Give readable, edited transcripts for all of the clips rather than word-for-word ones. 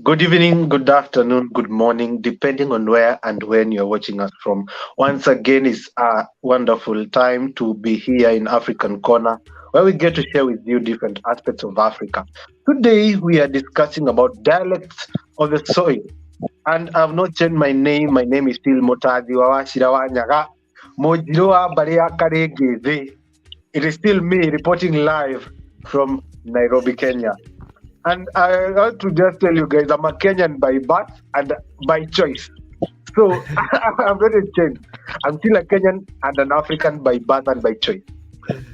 Good evening, good afternoon, good morning, depending on where and when you're watching us from. Once again, it's a wonderful time to be here in African Corner, where we get to share with you different aspects of Africa. Today, we are discussing about dialects of the soil. And I've not changed my name. My name is still Motazi Wawashirawa Nyaga. Mojiroa Barea Karegeze. It is still me reporting live from Nairobi, Kenya. And I want to just tell you guys, I'm a Kenyan by birth and by choice. So I'm not a change. I'm still a Kenyan and an African by birth and by choice.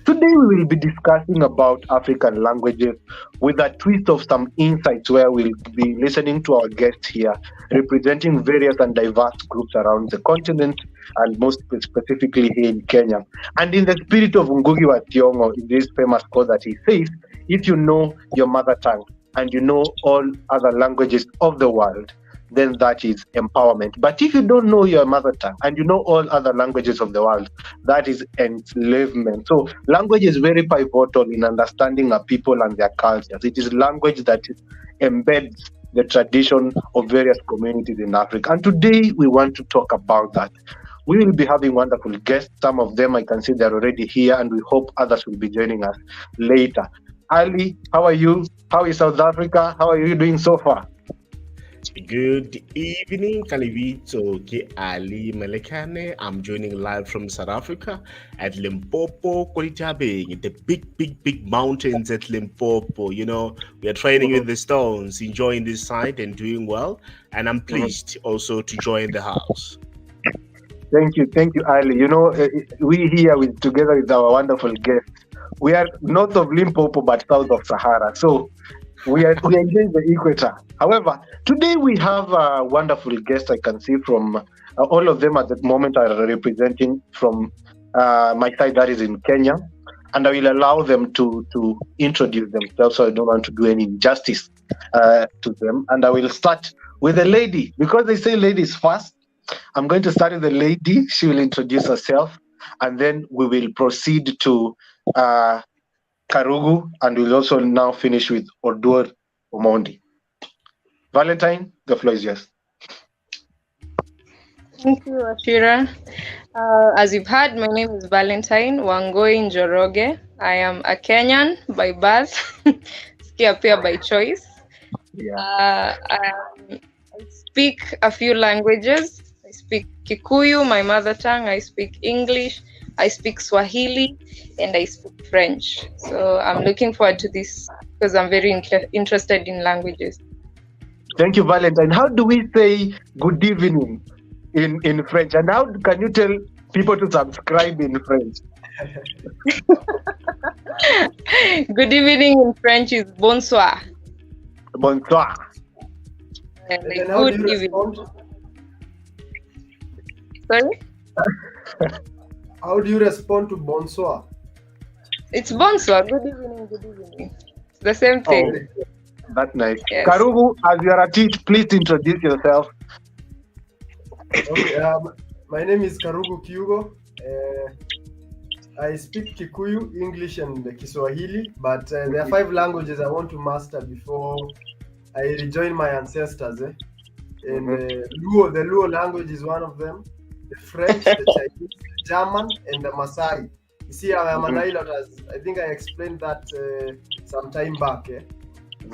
Today we will be discussing about African languages with a twist of some insights where we'll be listening to our guests here representing various and diverse groups around the continent and most specifically here in Kenya. And in the spirit of Ngugi wa Thiong'o, in this famous quote that he says, if you know your mother tongue and you know all other languages of the world, then that is empowerment. But if you don't know your mother tongue and you know all other languages of the world, that is enslavement. So language is very pivotal in understanding a people and their cultures. It is language that embeds the tradition of various communities in Africa. And today we want to talk about that. We will be having wonderful guests. Some of them I can see they're already here, and we hope others will be joining us later. Ali, how are you? How is South Africa? How are you doing so far? Good evening, Kalivito Ki Ali Melekane. I'm joining live from South Africa at Limpopo, Kolitabe, the big mountains at Limpopo. You know, we are training with the stones, enjoying this site and doing well. And I'm pleased also to join the house. Thank you, Ali. You know, we here together with our wonderful guests. We are north of Limpopo but south of Sahara. So we are enjoying the equator. However, today we have a wonderful guest. I can see from all of them at the moment are representing from my side, that is in Kenya, and I will allow them to introduce themselves, so I don't want to do any injustice to them. And I will start with a lady, because they say ladies first. I'm going to start with the lady. She will introduce herself, and then we will proceed to Karugu, and we'll also now finish with Odur Omondi. Valentine, the floor is yours. Thank you, Ashira. As you've heard, my name is Valentine Wangoi Njoroge. I am a Kenyan by birth, Skiapia by choice. Yeah. I speak a few languages. I speak Kikuyu, my mother tongue. I speak English. I speak Swahili, and I speak French. So I'm looking forward to this because I'm very interested in languages. Thank you, Valentine. How do we say good evening in French? And how can you tell people to subscribe in French? Good evening in French is bonsoir. Bonsoir. And good evening. Sorry? How do you respond to bonsoir? It's bonsoir. Good evening. It's the same thing. Oh, that's nice. Yes. Karugu, as you are at it, please introduce yourself. Okay, my name is Karugu Kyugo. I speak Kikuyu, English, and Kiswahili, but there are 5 languages I want to master before I rejoin my ancestors. And the Luo language is one of them. The French, the Chinese, the German, and the Maasai. You see, I am an island. I think I explained that some time back.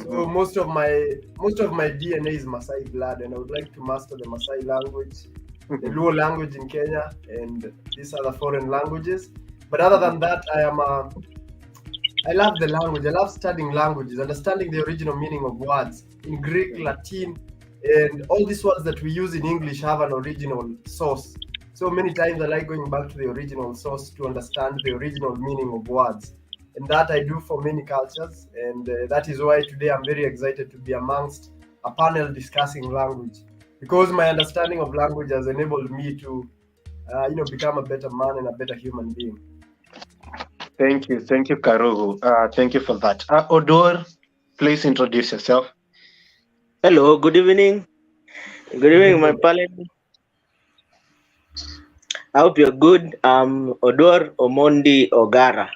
So most of my DNA is Maasai blood, and I would like to master the Maasai language, the Luo language in Kenya, and these other foreign languages. But other than that, I love the language. I love studying languages, understanding the original meaning of words in Greek, Latin, and all these words that we use in English have an original source. So many times I like going back to the original source to understand the original meaning of words. And that I do for many cultures. And that is why today I'm very excited to be amongst a panel discussing language. Because my understanding of language has enabled me to become a better man and a better human being. Thank you, Karugu. Thank you for that. Odur, please introduce yourself. Hello, good evening. Good evening, my parliament. I hope you're good. I'm Odur Omondi Ogara.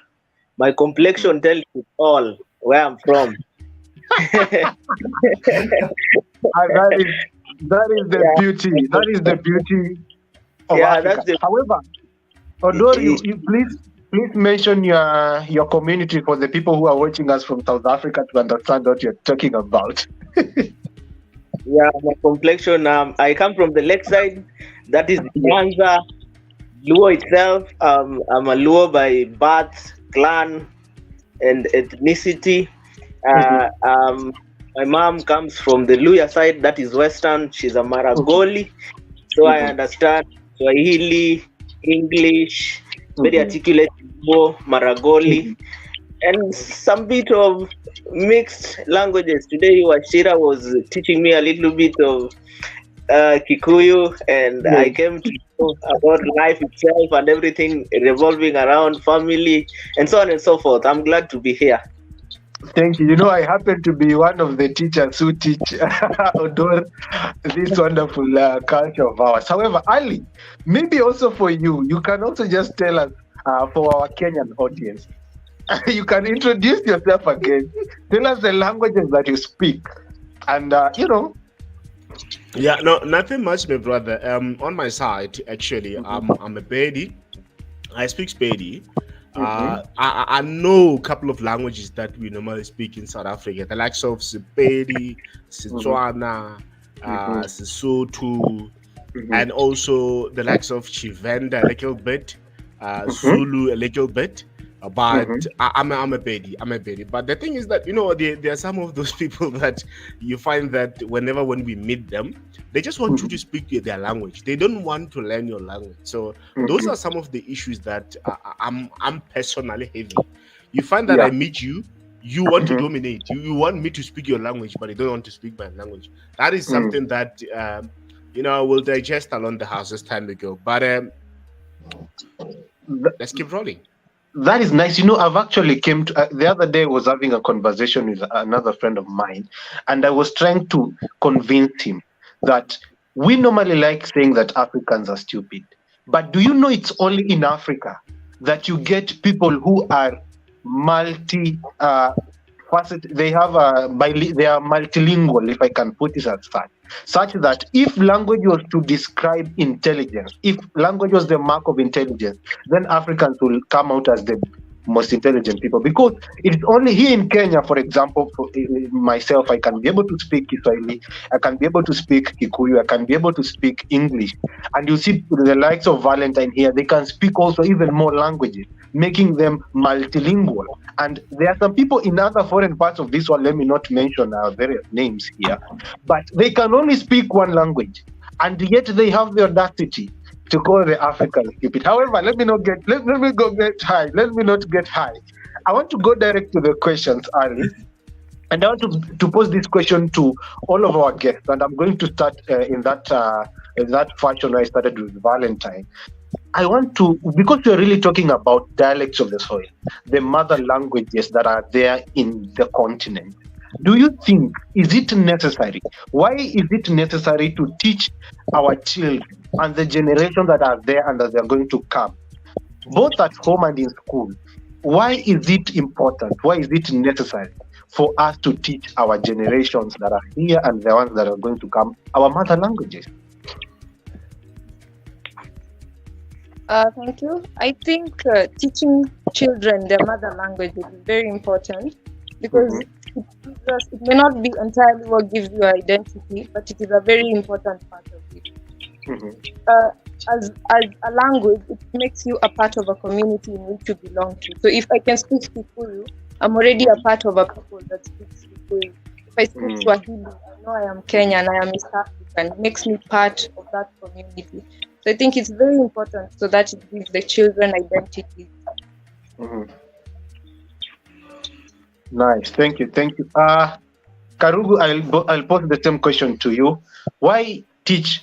My complexion tells you all where I'm from. And that is the Yeah, beauty. That is the beauty of yeah, Africa. that's the. However, Odor, you please mention your community for the people who are watching us from South Africa to understand what you're talking about. Yeah, my complexion. I come from the lakeside. That is Nyanza, Luo itself. I'm a Luo by birth, clan, and ethnicity. My mom comes from the Luya side. That is Western. She's a Maragoli, so I understand Swahili, English, very articulate Luo, Maragoli, and some bit of mixed languages. Today, Washira was teaching me a little bit of Kikuyu, and I came to know about life itself and everything revolving around family and so on and so forth. I'm glad to be here. Thank you. You know, I happen to be one of the teachers who teach Odor this wonderful culture of ours. However, Ali, maybe also for you, you can also just tell us for our Kenyan audience, you can introduce yourself again. Tell us the languages that you speak, and Yeah, no, nothing much, my brother. On my side, actually, I'm a Pedi. I speak Pedi. I know a couple of languages that we normally speak in South Africa, the likes of Sepedi, Setswana, Sesotho, and also the likes of Chivenda a little bit, Zulu a little bit. But I'm a Pedi. I'm a Pedi. But the thing is that, there are some of those people that you find that when we meet them, they just want you to speak their language. They don't want to learn your language. So those are some of the issues that I'm personally having. You find that I meet you, you want to dominate. You want me to speak your language, but you don't want to speak my language. That is something that we'll digest along the house as time we go. But let's keep rolling. That is nice. I've actually came to the other day I was having a conversation with another friend of mine, and I was trying to convince him that we normally like saying that Africans are stupid. But do you know it's only in Africa that you get people who are faceted, they are multilingual, if I can put it as such that if language was to describe intelligence, if language was the mark of intelligence, then Africans will come out as the most intelligent people, because it's only here in Kenya, for example, for myself, I can be able to speak Kiswahili, I can be able to speak Kikuyu, I can be able to speak English, and you see the likes of Valentine here, they can speak also even more languages, making them multilingual. And there are some people in other foreign parts of this world, let me not mention our various names here, but they can only speak one language, and yet they have the audacity to call the Africans stupid. However, let me not get high. I want to go direct to the questions, Ali. And I want to pose this question to all of our guests. And I'm going to start in that fashion I started with Valentine. I want to, because we're really talking about dialects of the soil, the mother languages that are there in the continent. Do you think, is it necessary? Why is it necessary to teach our children and the generation that are there and that they're going to come, both at home and in school? Why is it important? Why is it necessary for us to teach our generations that are here and the ones that are going to come our mother languages? Thank you. I think teaching children their mother language is very important, because it may not be entirely what gives you identity, but it is a very important part of it. As a language, it makes you a part of a community in which you belong to. So if I can speak Kikuyu, I'm already a part of a people that speaks Kikuyu. If I speak Swahili, I know I am Kenyan, I am East African. It makes me part of that community. So I think it's very important so that it gives the children identity. Nice, thank you. Karugu, I'll pose the same question to you. Why teach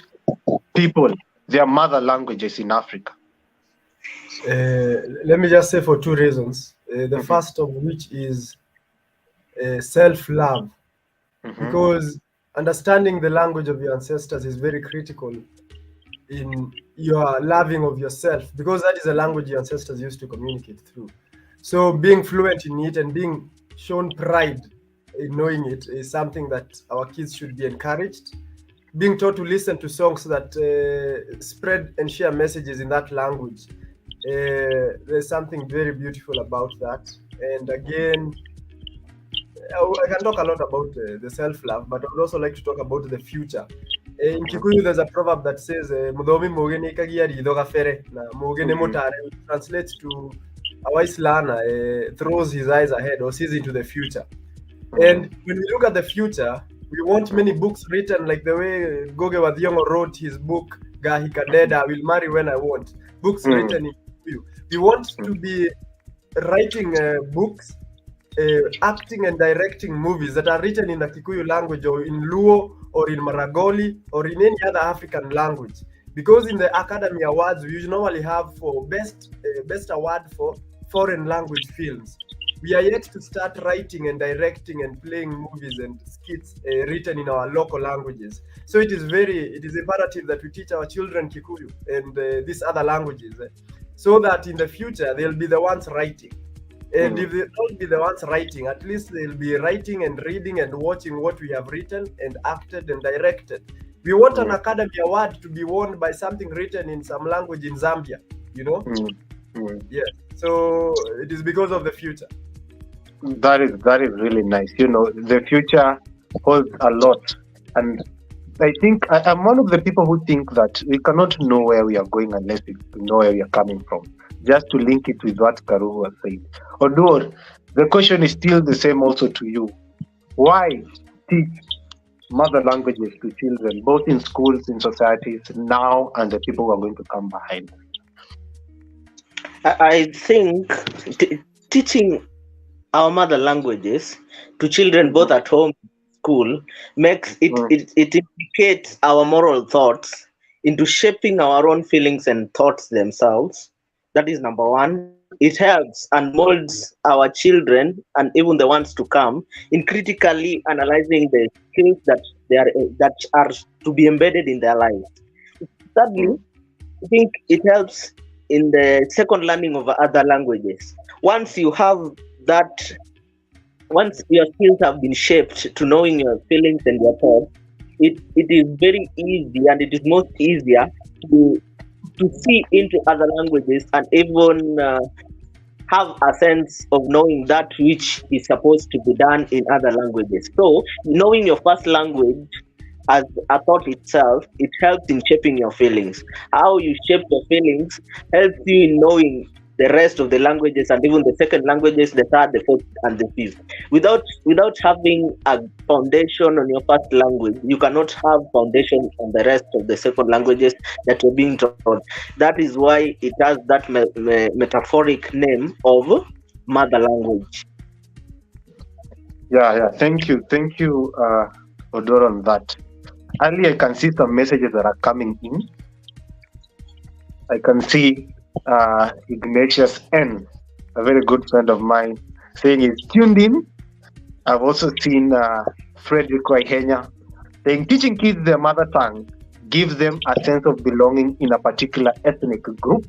people their mother languages in Africa? Let me just say for two reasons. The first of which is self-love, because understanding the language of your ancestors is very critical in your loving of yourself, because that is the language your ancestors used to communicate through. So being fluent in it and being shown pride in knowing it is something that our kids should be encouraged. Being taught to listen to songs that spread and share messages in that language. There's something very beautiful about that. And again, I can talk a lot about the self-love, but I would also like to talk about the future. In Kikuyu, there's a proverb that says, "Mudomi mogeni kagia ritho gabere," na mogeni mutare, which translates to a wise learner throws his eyes ahead or sees into the future. And when we look at the future, we want many books written like the way Goge Wadhiongo wrote his book, Gahi Kadeda, I Will Marry When I Want. Books written in Kikuyu. We want to be writing books, acting and directing movies that are written in the Kikuyu language or in Luo or in Maragoli or in any other African language. Because in the Academy Awards, we normally have for best award for foreign language films. We are yet to start writing and directing and playing movies and skits written in our local languages. So it is imperative that we teach our children Kikuyu and these other languages, so that in the future they'll be the ones writing. And if they don't be the ones writing, at least they'll be writing and reading and watching what we have written and acted and directed. We want an Academy Award to be won by something written in some language in Zambia, you know? Yeah. So it is because of the future. That is really nice. You know, the future holds a lot. And I think I'm one of the people who think that we cannot know where we are going unless we know where we are coming from. Just to link it with what Karu was saying. Odur, the question is still the same also to you. Why teach mother languages to children, both in schools, in societies, now, and the people who are going to come behind? I think teaching our mother languages to children both at home and school makes it implicates our moral thoughts into shaping our own feelings and thoughts themselves. That is number one. It helps and molds our children and even the ones to come in critically analyzing the skills that are to be embedded in their lives. Thirdly, I think it helps in the second learning of other languages. Once your skills have been shaped to knowing your feelings and your thoughts, it is very easy and it is most easier to see into other languages and even have a sense of knowing that which is supposed to be done in other languages. So knowing your first language as a thought itself, it helps in shaping your feelings. How you shape your feelings helps you in knowing the rest of the languages and even the second languages, the third, the fourth, and the fifth. Without having a foundation on your first language, you cannot have foundation on the rest of the second languages that you're being taught. That is why it has that metaphoric name of mother language. Yeah. Thank you, Odor, on that. Ali, I can see some messages that are coming in. I can see Ignatius N, a very good friend of mine, saying he's tuned in. I've also seen Frederick Waihenya saying teaching kids their mother tongue gives them a sense of belonging in a particular ethnic group.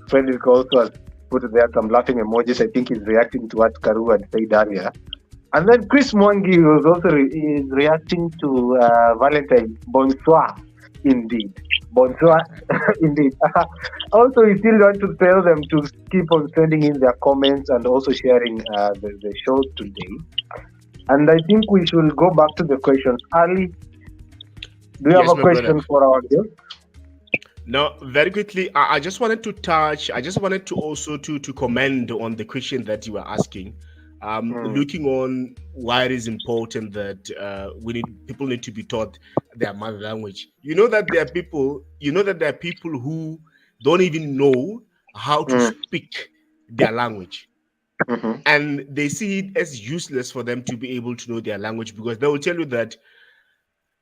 Frederick also has put there some laughing emojis. I think he's reacting to what Karu had said earlier. And then Chris Mwangi was also reacting to Valentine. Bonsoir, indeed. Bonsoir, indeed. Also, we still want to tell them to keep on sending in their comments and also sharing the show today. And I think we should go back to the questions. Ali, do you have a question for our guest? No, very quickly. I just wanted to also to comment on the question that you were asking. Looking on why it is important that people need to be taught their mother language. You know that there are people who don't even know how to speak their language. And they see it as useless for them to be able to know their language because they will tell you that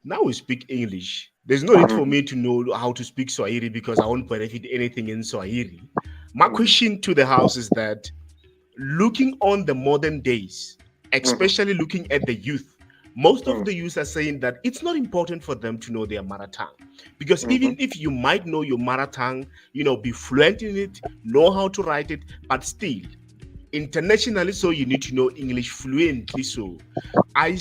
now we speak English. There's no need for me to know how to speak Swahili because I won't benefit anything in Swahili. My question to the house is that looking on the modern days, especially looking at the youth, most of the youth are saying that it's not important for them to know their mother tongue. Because even if you might know your mother tongue, be fluent in it, know how to write it, but still, internationally, so you need to know English fluently. So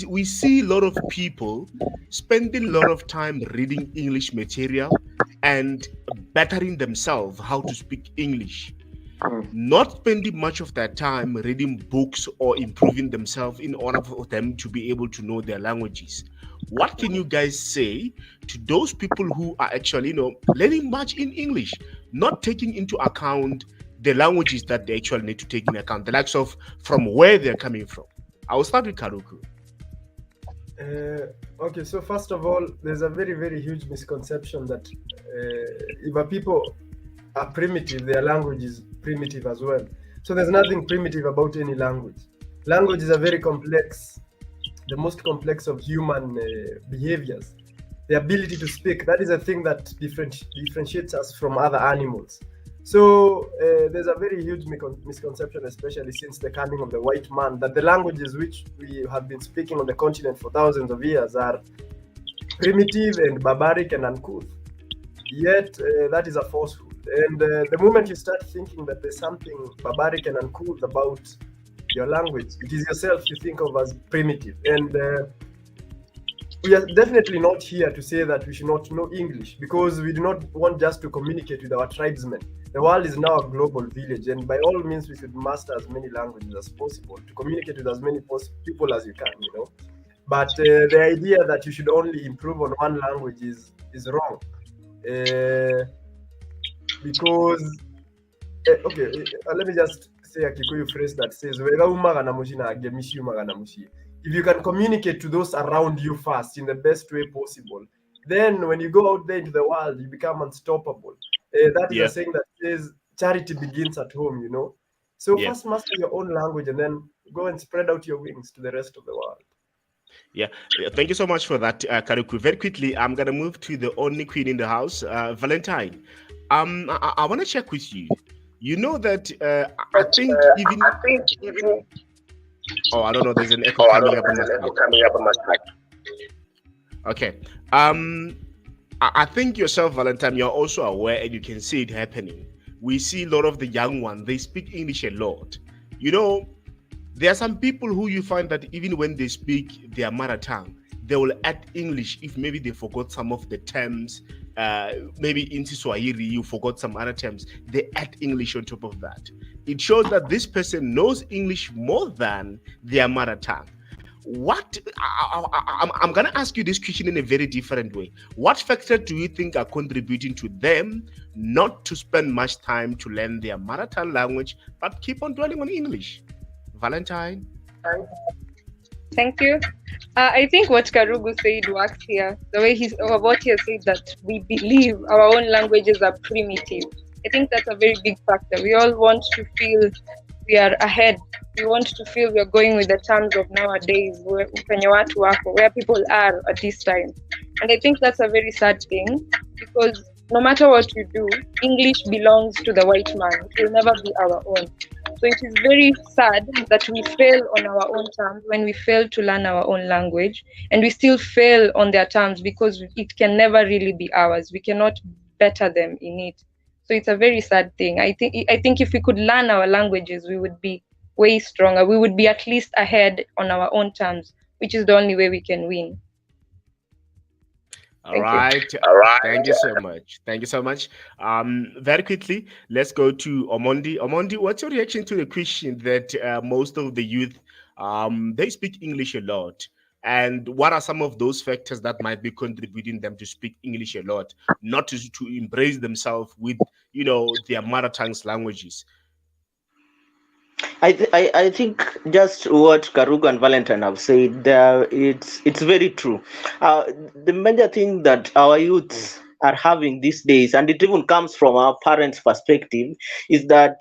we see a lot of people spending a lot of time reading English material and bettering themselves how to speak English, not spending much of their time reading books or improving themselves in order for them to be able to know their languages. What can you guys say to those people who are actually, learning much in English, not taking into account the languages that they actually need to take into account, the likes of from where they're coming from? I will start with Karuku. Okay, so first of all, there's a very, very huge misconception that if a people are primitive, their language is primitive as well. So there's nothing primitive about any language. Language is a very complex, the most complex of human behaviors. The ability to speak, that is a thing that differentiates us from other animals. So there's a very huge misconception, especially since the coming of the white man, that the languages which we have been speaking on the continent for thousands of years are primitive and barbaric and uncouth. Yet that is a falsehood. And the moment you start thinking that there's something barbaric and uncouth about your language, it is yourself you think of as primitive. And we are definitely not here to say that we should not know English, because we do not want just to communicate with our tribesmen. The world is now a global village, and by all means we should master as many languages as possible to communicate with as many people as you can, But the idea that you should only improve on one language is wrong. Because let me just say a Kikuyu phrase that says, if you can communicate to those around you first in the best way possible, then when you go out there into the world, you become unstoppable. That is a saying that says charity begins at home, So first master your own language and then go and spread out your wings to the rest of the world. Yeah, thank you so much for that, Karuku. Very quickly, I'm going to move to the only queen in the house, Valentine. I want to check with you. You know that I think even... Oh, I don't know. There's an echo coming up on my side. Okay. I think yourself, Valentine, you're also aware and you can see it happening. We see a lot of the young ones, they speak English a lot. There are some people who you find that even when they speak their mother tongue, they will add English if maybe they forgot some of the terms. Maybe in Swahili, you forgot some other terms. They add English on top of that. It shows that this person knows English more than their mother tongue. I'm going to ask you this question in a very different way. What factors do you think are contributing to them not to spend much time to learn their mother tongue language, but keep on dwelling on English? Valentine? Thank you. I think what Karugu said works here. The way he said that we believe our own languages are primitive. I think that's a very big factor. We all want to feel we are ahead. We want to feel we are going with the terms of nowadays, where people are at this time. And I think that's a very sad thing, because no matter what you do, English belongs to the white man. It will never be our own. So it is very sad that we fail on our own terms when we fail to learn our own language, and we still fail on their terms because it can never really be ours. We cannot better them in it. So it's a very sad thing. I think if we could learn our languages, we would be way stronger. We would be at least ahead on our own terms, which is the only way we can win. All right. Thank you so much. Thank you so much. Very quickly, let's go to Omondi. Omondi, what's your reaction to the question that most of the youth, they speak English a lot? And what are some of those factors that might be contributing them to speak English a lot, not to embrace themselves with, their mother tongue's languages? I think just what Karugu and Valentine have said, it's very true. The major thing that our youths are having these days, and it even comes from our parents' perspective, is that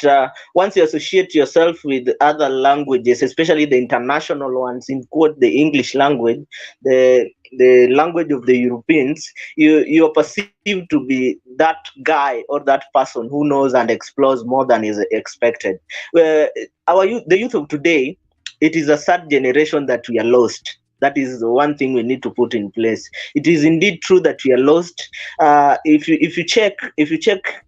once you associate yourself with other languages, especially the international ones, in quote the English language, the language of the Europeans, you are perceived to be that guy or that person who knows and explores more than is expected. Where the youth of today, it is a sad generation that we are lost. That is the one thing we need to put in place. It is indeed true that we are lost. If you check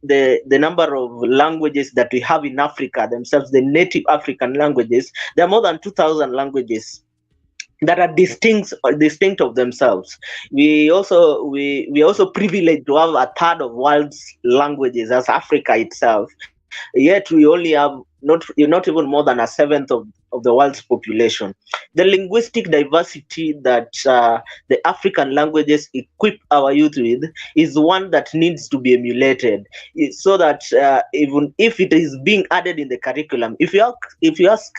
the number of languages that we have in Africa themselves, the native African languages, there are more than 2,000 languages that are distinct of themselves. We are also privileged to have a third of world's languages as Africa itself. Yet we only have not even more than a seventh of the world's population. The linguistic diversity that the African languages equip our youth with is one that needs to be emulated, so that even if it is being added in the curriculum, if you ask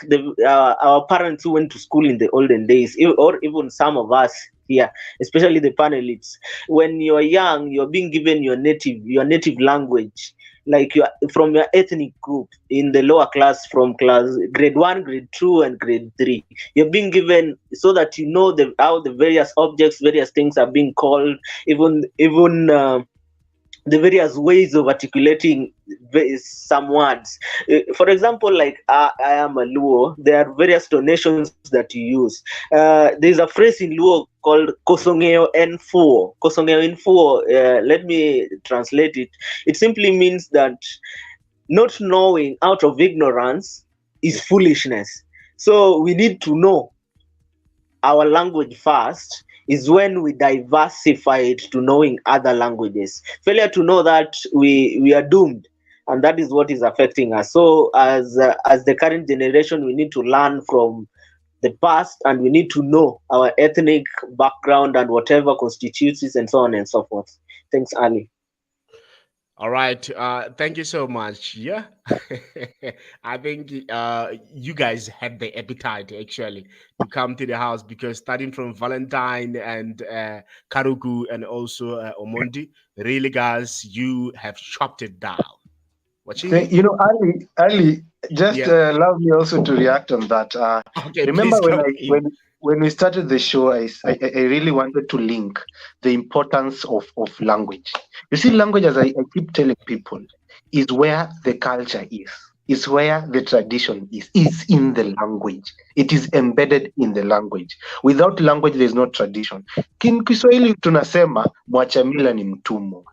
our parents who went to school in the olden days, or even some of us here, especially the panelists, when you're young, you're being given your native language, like from your ethnic group in the lower class, from class grade 1, grade 2, and grade 3. You're being given so that you know how the various objects, various things are being called, even the various ways of articulating some words. For example, like I am a Luo, there are various donations that you use. There's a phrase in Luo called kosongeo enfuo. Kosongeo enfuo, let me translate it. It simply means that not knowing out of ignorance is foolishness. So we need to know our language first, is when we diversify it to knowing other languages. Failure to know that, we are doomed, and that is what is affecting us. So as the current generation, we need to learn from the past, and we need to know our ethnic background and whatever constitutes it, and so on and so forth. Thanks, Ali. All right. Thank you so much. Yeah. I think you guys had the appetite actually to come to the house, because starting from Valentine and Karugu and also Omondi, really, guys, you have chopped it down. What you You know, Ali, just Yeah. allow me also to react on that. Okay, Remember please come in. when we started the show, I really wanted to link the importance of language. You see, language, as I keep telling people, is where the culture is where the tradition is in the language. It is embedded in the language. Without language, there's no tradition. Kiswahili tunasema mwacha mila ni mtumwa.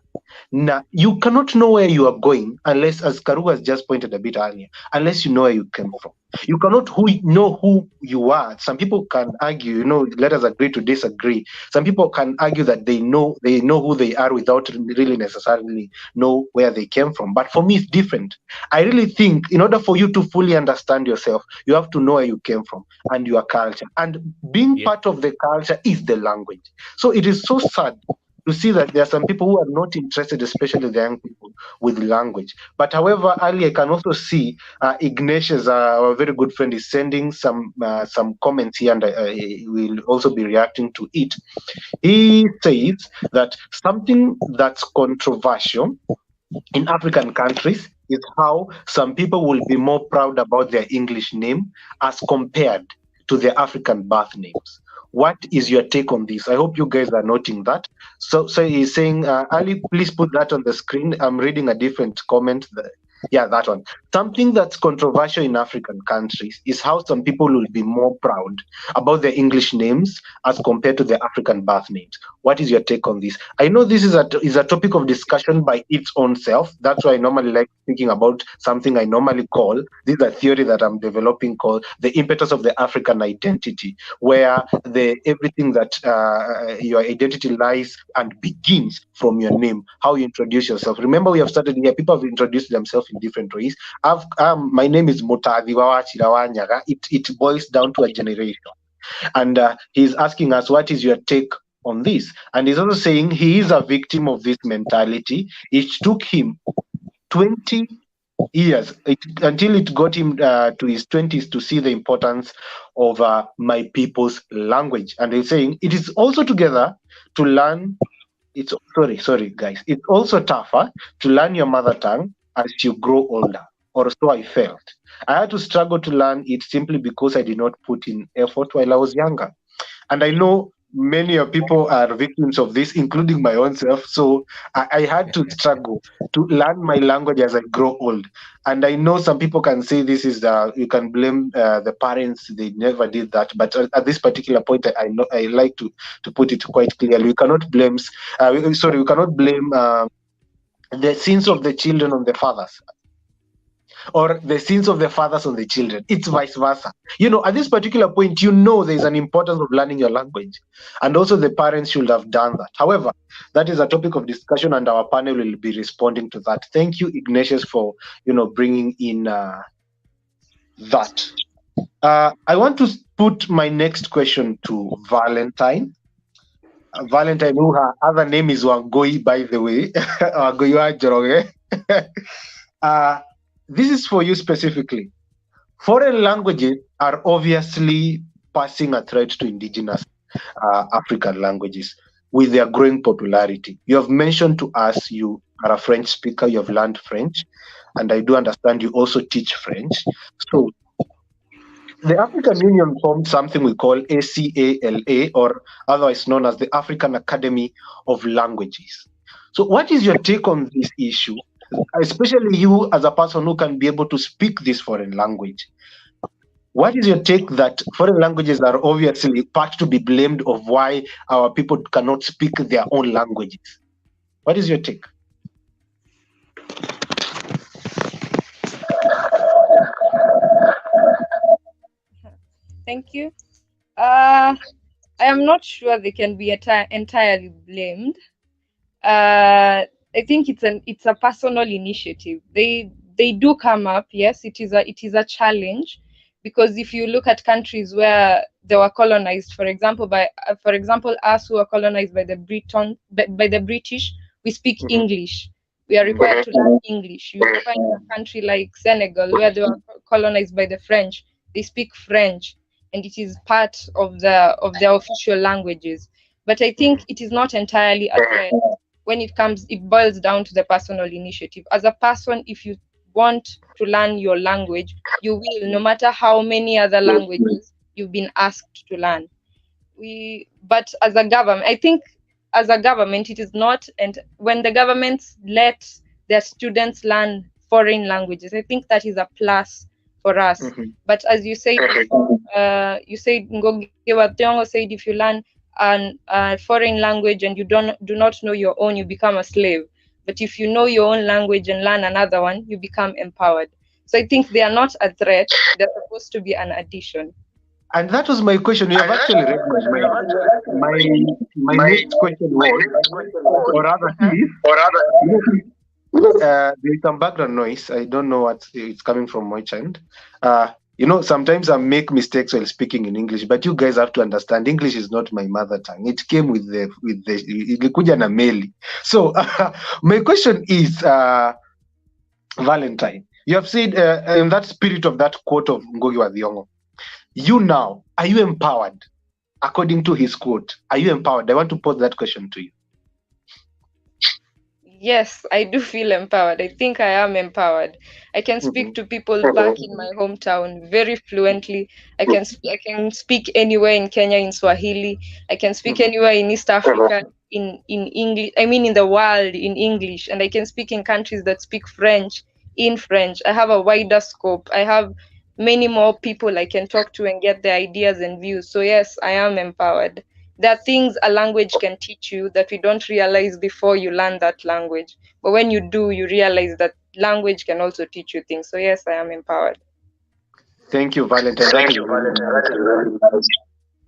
Now, you cannot know where you are going unless, as Karu has just pointed a bit earlier, unless you know where you came from. You cannot know who you are. Some people can argue, let us agree to disagree. Some people can argue that they know who they are without really necessarily know where they came from. But for me, it's different. I really think in order for you to fully understand yourself, you have to know where you came from and your culture. And being part of the culture is the language. So it is so sad to see that there are some people who are not interested, especially the young people, with language. But however, Ali, I can also see Ignatius, our very good friend, is sending some comments here, and I will also be reacting to it. He says that something that's controversial in African countries is how some people will be more proud about their English name as compared to their African birth names. What is your take on this? I hope you guys are noting that. So he's saying, Ali, please put that on the screen. I'm reading a different comment. Yeah, that one. Something that's controversial in African countries is how some people will be more proud about their English names as compared to their African birth names. What is your take on this? I know this is a topic of discussion by its own self. That's why I normally like speaking about something I normally call, this is a theory that I'm developing called the impetus of the African identity, where everything that your identity lies and begins from your name, how you introduce yourself. Remember, we have started here, people have introduced themselves in different ways. My name is Mutavi Wawachilawanyaga. It boils down to a generation. And he's asking us, what is your take on this? And he's also saying he is a victim of this mentality. It took him 20 years until it got him to his 20s to see the importance of my people's language. And he's saying it is also together to learn. It's sorry guys. It's also tougher to learn your mother tongue as you grow older, or so I felt. I had to struggle to learn it simply because I did not put in effort while I was younger. And I know many of people are victims of this, including my own self. So I had to struggle to learn my language as I grow old. And I know some people can say this is you can blame the parents; they never did that. But at this particular point, I know I like to put it quite clearly. We cannot blame. We cannot blame the sins of the children on the fathers, or the sins of the fathers on the children. It's vice versa. At this particular point, there's an importance of learning your language, and also the parents should have done that. However, that is a topic of discussion, and our panel will be responding to that. Thank you, Ignatius, for bringing in that. I want to put my next question to Valentine. Valentine, who her other name is Wangoi, by the way. Wangoi Joroge. This is for you specifically. Foreign languages are obviously posing a threat to indigenous African languages with their growing popularity. You have mentioned to us you are a French speaker, you have learned French, and I do understand you also teach French. So the African Union formed something we call ACALA, or otherwise known as the African Academy of Languages. So what is your take on this issue, especially you as a person who can be able to speak this foreign language? What is your take that foreign languages are obviously part to be blamed of why our people cannot speak their own languages? What is your take? Thank you. I am not sure they can be entirely blamed. I think it's a personal initiative. They do come up. Yes, it is a challenge, because if you look at countries where they were colonized, for example, us who were colonized by the British, we speak English. We are required to learn English. You find a country like Senegal, where they were colonized by the French, they speak French, and it is part of their official languages. But I think it is not entirely a threat. When it boils down to the personal initiative. As a person, if you want to learn your language, you will, no matter how many other languages you've been asked to learn. But as a government, I think as a government, it is not, and when the governments let their students learn foreign languages, I think that is a plus for us. But as you said, Ngogi wa Thiong'o said, if you learn a foreign language and you do not know your own, you become a slave. But if you know your own language and learn another one, you become empowered. So I think they are not a threat. They're supposed to be an addition. And that was my question. You have actually read my next question was, or rather, there's some background noise. I don't know what it's coming from my end. Sometimes I make mistakes while speaking in English, but you guys have to understand, English is not my mother tongue. It came with the ilikuja na meli. So my question is, Valentine, you have said in that spirit of that quote of Ngogi wa Thiong'o, you now, are you empowered? According to his quote, are you empowered? I want to pose that question to you. Yes, I do feel empowered. I think I am empowered. I can speak to people back in my hometown very fluently. I can speak anywhere in Kenya in Swahili. I can speak anywhere in East Africa in English. I mean, in the world in English. And I can speak in countries that speak French in French. I have a wider scope. I have many more people I can talk to and get their ideas and views. So yes, I am empowered. There are things a language can teach you that we don't realize before you learn that language. But when you do, you realize that language can also teach you things. So yes, I am empowered. Thank you, Valentine.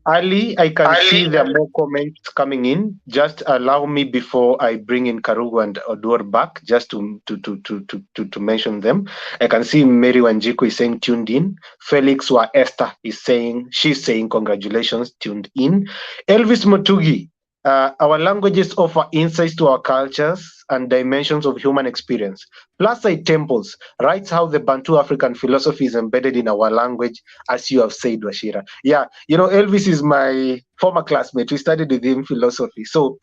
Ali, I can see there are more comments coming in. Just allow me before I bring in Karugu and Odur back, just to mention them. I can see Mary Wanjiku is saying tuned in. Felix Wa Esther is saying, she's saying congratulations, tuned in. Elvis Motugi, our languages offer insights to our cultures and dimensions of human experience. Plus side temples writes how the Bantu African philosophy is embedded in our language, as you have said, Washira. Yeah, Elvis is my former classmate. We studied with him philosophy. So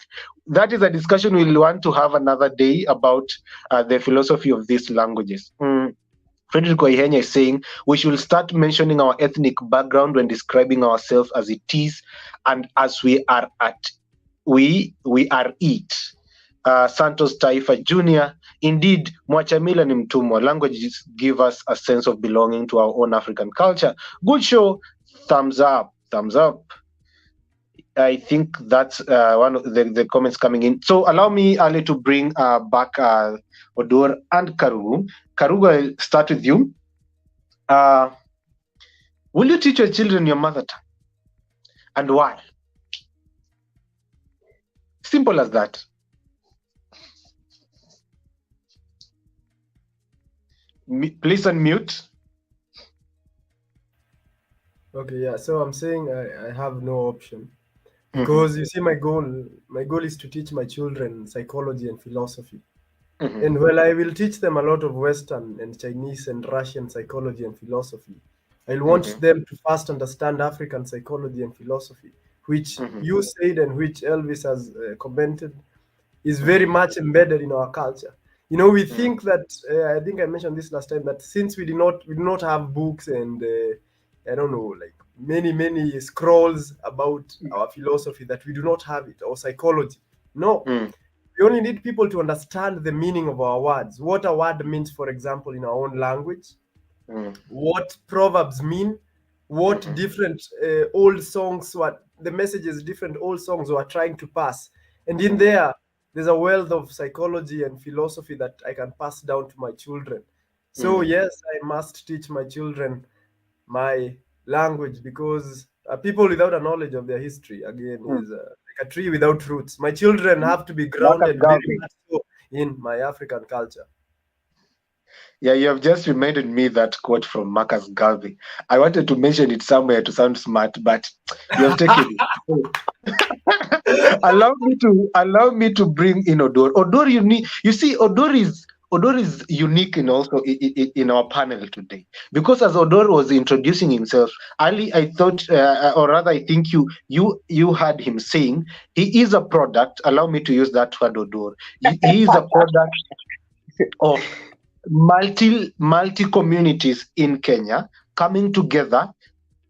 that is a discussion we'll want to have another day about the philosophy of these languages. Frederick Oihenya is saying we should start mentioning our ethnic background when describing ourselves, as it is and as we are we are it. Santos Taifa Jr. Indeed, Mwachamila ni mtumwa. Languages give us a sense of belonging to our own African culture. Good show. Thumbs up. Thumbs up. I think that's one of the comments coming in. So allow me, Ali, to bring back Odor and Karugu. Karugu, I'll start with you. Will you teach your children your mother tongue? And why? Simple as that. Please unmute. Okay, yeah. So I'm saying I have no option because you see, my goal is to teach my children psychology and philosophy. And while I will teach them a lot of Western and Chinese and Russian psychology and philosophy, I want them to first understand African psychology and philosophy, which you said and which Elvis has commented is very much embedded in our culture. You know, we think that I think I mentioned this last time, that since we do not have books and I don't know, like many scrolls about our philosophy, that we do not have it, or psychology. No. We only need people to understand the meaning of our words. What a word means, for example, in our own language. What proverbs mean. What different old songs, what the messages different old songs were trying to pass. And in there's a wealth of psychology and philosophy that I can pass down to my children. So yes, I must teach my children my language, because people without a knowledge of their history, again, is like a tree without roots. My children have to be grounded very much so in my African culture. Yeah, you have just reminded me that quote from Marcus Garvey. I wanted to mention it somewhere to sound smart, but you have taken it. allow me to bring in Odor. Odor, you see, Odor is unique in also in our panel today, because as Odor was introducing himself, Ali, I thought, or rather, I think you heard him saying he is a product. Allow me to use that word, Odor. He is a product of multi communities in Kenya coming together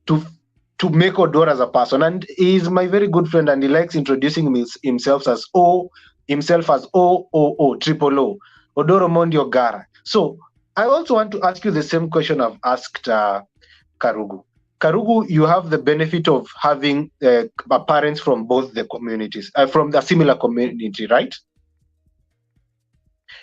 to make Odor as a person. And he is my very good friend, and he likes introducing himself as O, triple O, Odoro Mondio Gara. So I also want to ask you the same question I've asked Karugu. Karugu, you have the benefit of having parents from both the communities, from the similar community, right?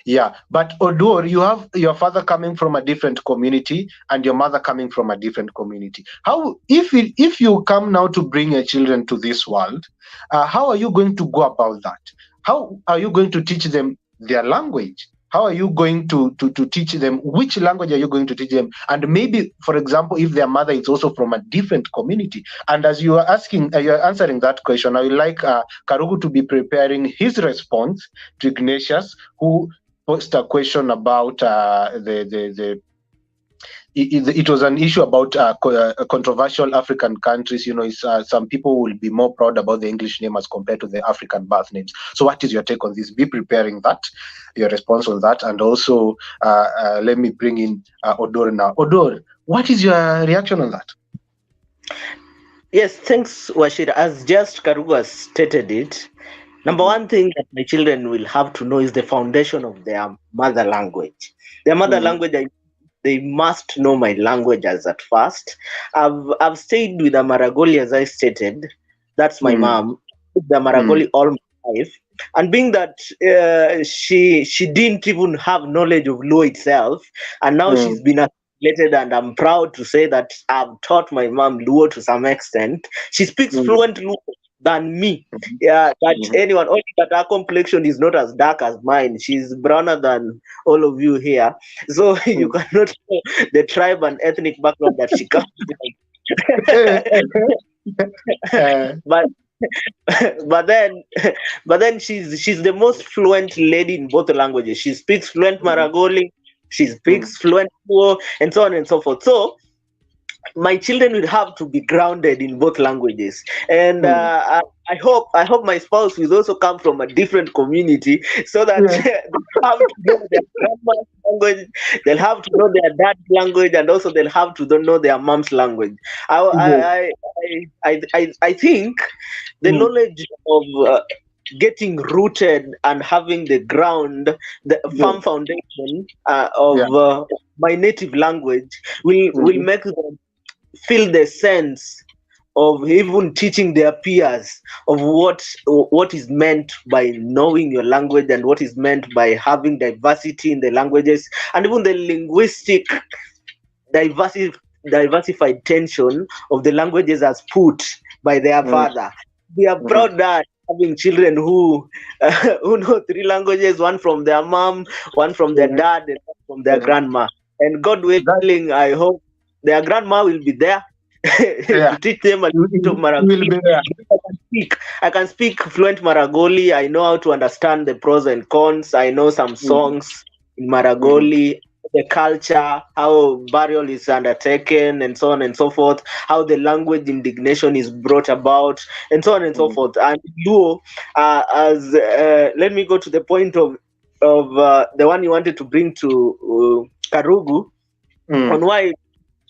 Yeah, but Odor, you have your father coming from a different community and your mother coming from a different community. How, if you come now to bring your children to this world, how are you going to go about that? How are you going to teach them their language? How are you going to teach them? Which language are you going to teach them? And maybe, for example, if their mother is also from a different community. And as you are answering that question, I would like Karugu to be preparing his response to Ignatius, who posed a question about it was an issue about controversial African countries. You know, some people will be more proud about the English name as compared to the African birth names. So what is your take on this? Be preparing that, your response on that. And also, let me bring in Odor now. Odor, what is your reaction on that? Yes, thanks, Washira. As just Karugu has stated it, number one thing that my children will have to know is the foundation of their mother language. Their mother language, they must know my language as at first. I've stayed with a Maragoli, as I stated. That's my mom. The Maragoli all my life. And being that she didn't even have knowledge of law itself, and now she's been assimilated, and I'm proud to say that I've taught my mom Luo to some extent. She speaks fluent Luo than me. Yeah, but anyone, only that her complexion is not as dark as mine. She's browner than all of you here. So you cannot know the tribe and ethnic background that she comes from. But then she's the most fluent lady in both languages. She speaks fluent Maragoli, she speaks fluent Luo, and so on and so forth. So my children will have to be grounded in both languages, and I hope my spouse will also come from a different community, so that have to know their grandma's language, they'll have to know their dad's language, and also they'll have to know their mom's language. I think the knowledge of getting rooted and having the ground, the firm foundation of my native language will make them feel the sense of even teaching their peers of what is meant by knowing your language and what is meant by having diversity in the languages, and even the linguistic diversified tension of the languages as put by their father. We are proud that having children who know 3 languages, one from their mom, one from their dad, and one from their grandma. And God willing, I hope their grandma will be there to teach them a little bit of Maragoli. I can speak fluent Maragoli. I know how to understand the pros and cons. I know some songs in Maragoli, the culture, how burial is undertaken, and so on and so forth, how the language indignation is brought about, and so on and so forth. And Luo, let me go to the point of the one you wanted to bring to Karugu, on why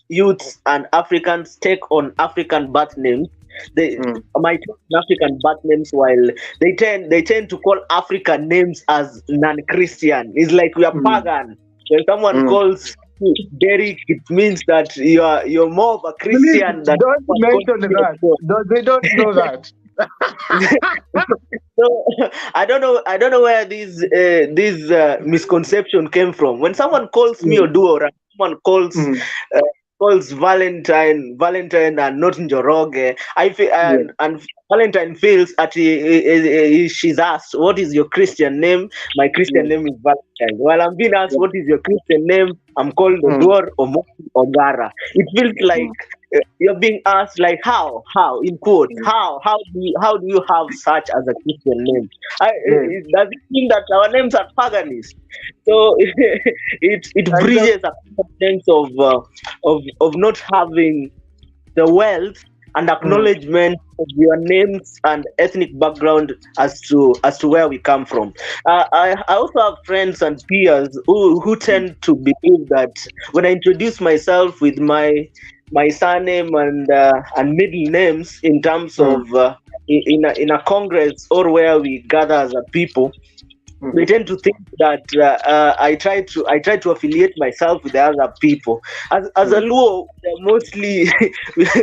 youths and Africans take on African birth names. They might take on African birth names, while they tend to call African names as non-Christian. It's like we are pagan. When someone calls you Derek, it means that you're more of a Christian than. Don't mention that. No, they don't know that. So I don't know where this misconception came from. When someone calls me Oduor, or someone calls Valentine and not Njoroge, I feel and Valentine feels that she's asked, what is your Christian name? My Christian name is Valentine. While I'm being asked, what is your Christian name? I'm called Oduor or Gara. It feels like you're being asked, like, how in quotes, how do you have such as a Christian name? Does it mean that our names are paganist? So it bridges a sense of not having the wealth and acknowledgement of your names and ethnic background as to where we come from. I also have friends and peers who tend to believe that when I introduce myself with my surname and middle names in terms of in a congress or where we gather as a people, they tend to think that I try to affiliate myself with the other people. As a Luo,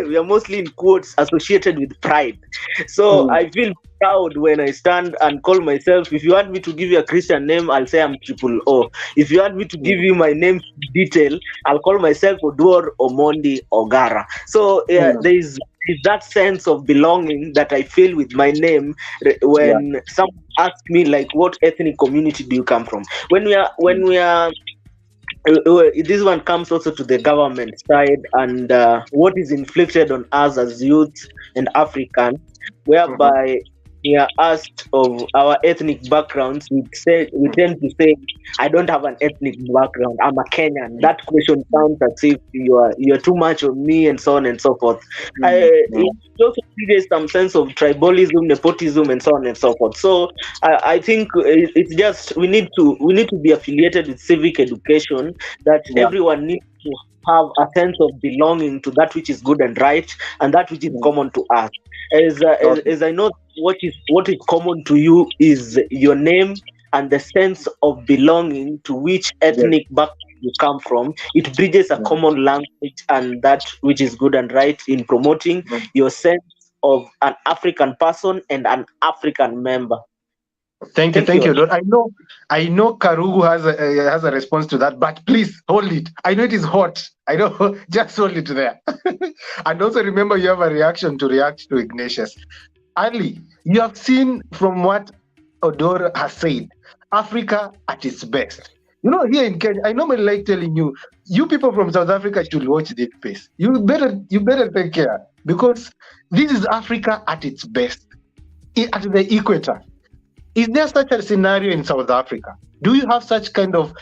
we are mostly in quotes associated with pride. So I feel proud when I stand and call myself. If you want me to give you a Christian name, I'll say I'm Triple O. If you want me to give you my name detail, I'll call myself Oduor, Omondi, Ogara. So there is that sense of belonging that I feel with my name when someone asks me, like, what ethnic community do you come from? When we are this one comes also to the government side and what is inflicted on us as youth and Africans, whereby we are asked of our ethnic backgrounds. We tend to say, I don't have an ethnic background, I'm a Kenyan. That question sounds as if you're too much on me, and so on and so forth. It also creates some sense of tribalism, nepotism, and so on and so forth. So I think it's just we need to be affiliated with civic education, that everyone needs to have a sense of belonging to that which is good and right, and that which is common to us. As I know, what is common to you is your name and the sense of belonging to which ethnic background you come from. It bridges a common language and that which is good and right in promoting your sense of an African person and an African member. Thank you. I know Karugu has a response to that, but please hold it. I know it is hot. I know, just hold it there. And also remember, you have a reaction to react to Ignatius. Ali, you have seen from what Odor has said, Africa at its best. You know, here in Kenya, I normally like telling you people from South Africa should watch this space. You better take care, because this is Africa at its best, at the equator. Is there such a scenario in South Africa? Do you have such kind of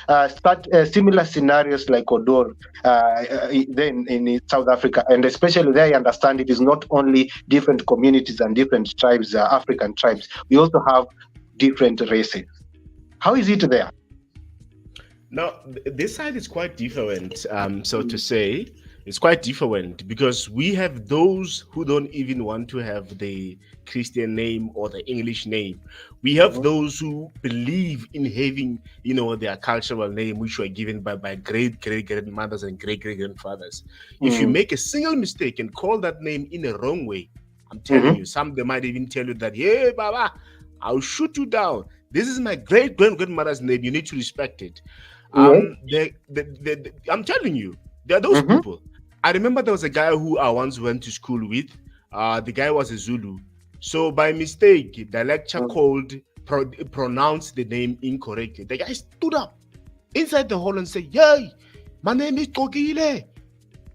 similar scenarios like Odor then in South Africa? And especially there, I understand it is not only different communities and different tribes, African tribes. We also have different races. How is it there? Now, this side is quite different, so to say. It's quite different because we have those who don't even want to have the Christian name or the English name. We have those who believe in having, their cultural name, which were given by great great grandmothers and great great grandfathers. If you make a single mistake and call that name in a wrong way, I'm telling you, some they might even tell you that, hey, Baba, I'll shoot you down. This is my great grandmother's name. You need to respect it. I'm telling you, there are those people. I remember there was a guy who I once went to school with. The guy was a Zulu. So by mistake, the lecturer pronounced the name incorrectly. The guy stood up inside the hall and said, "Yay, my name is Kokile.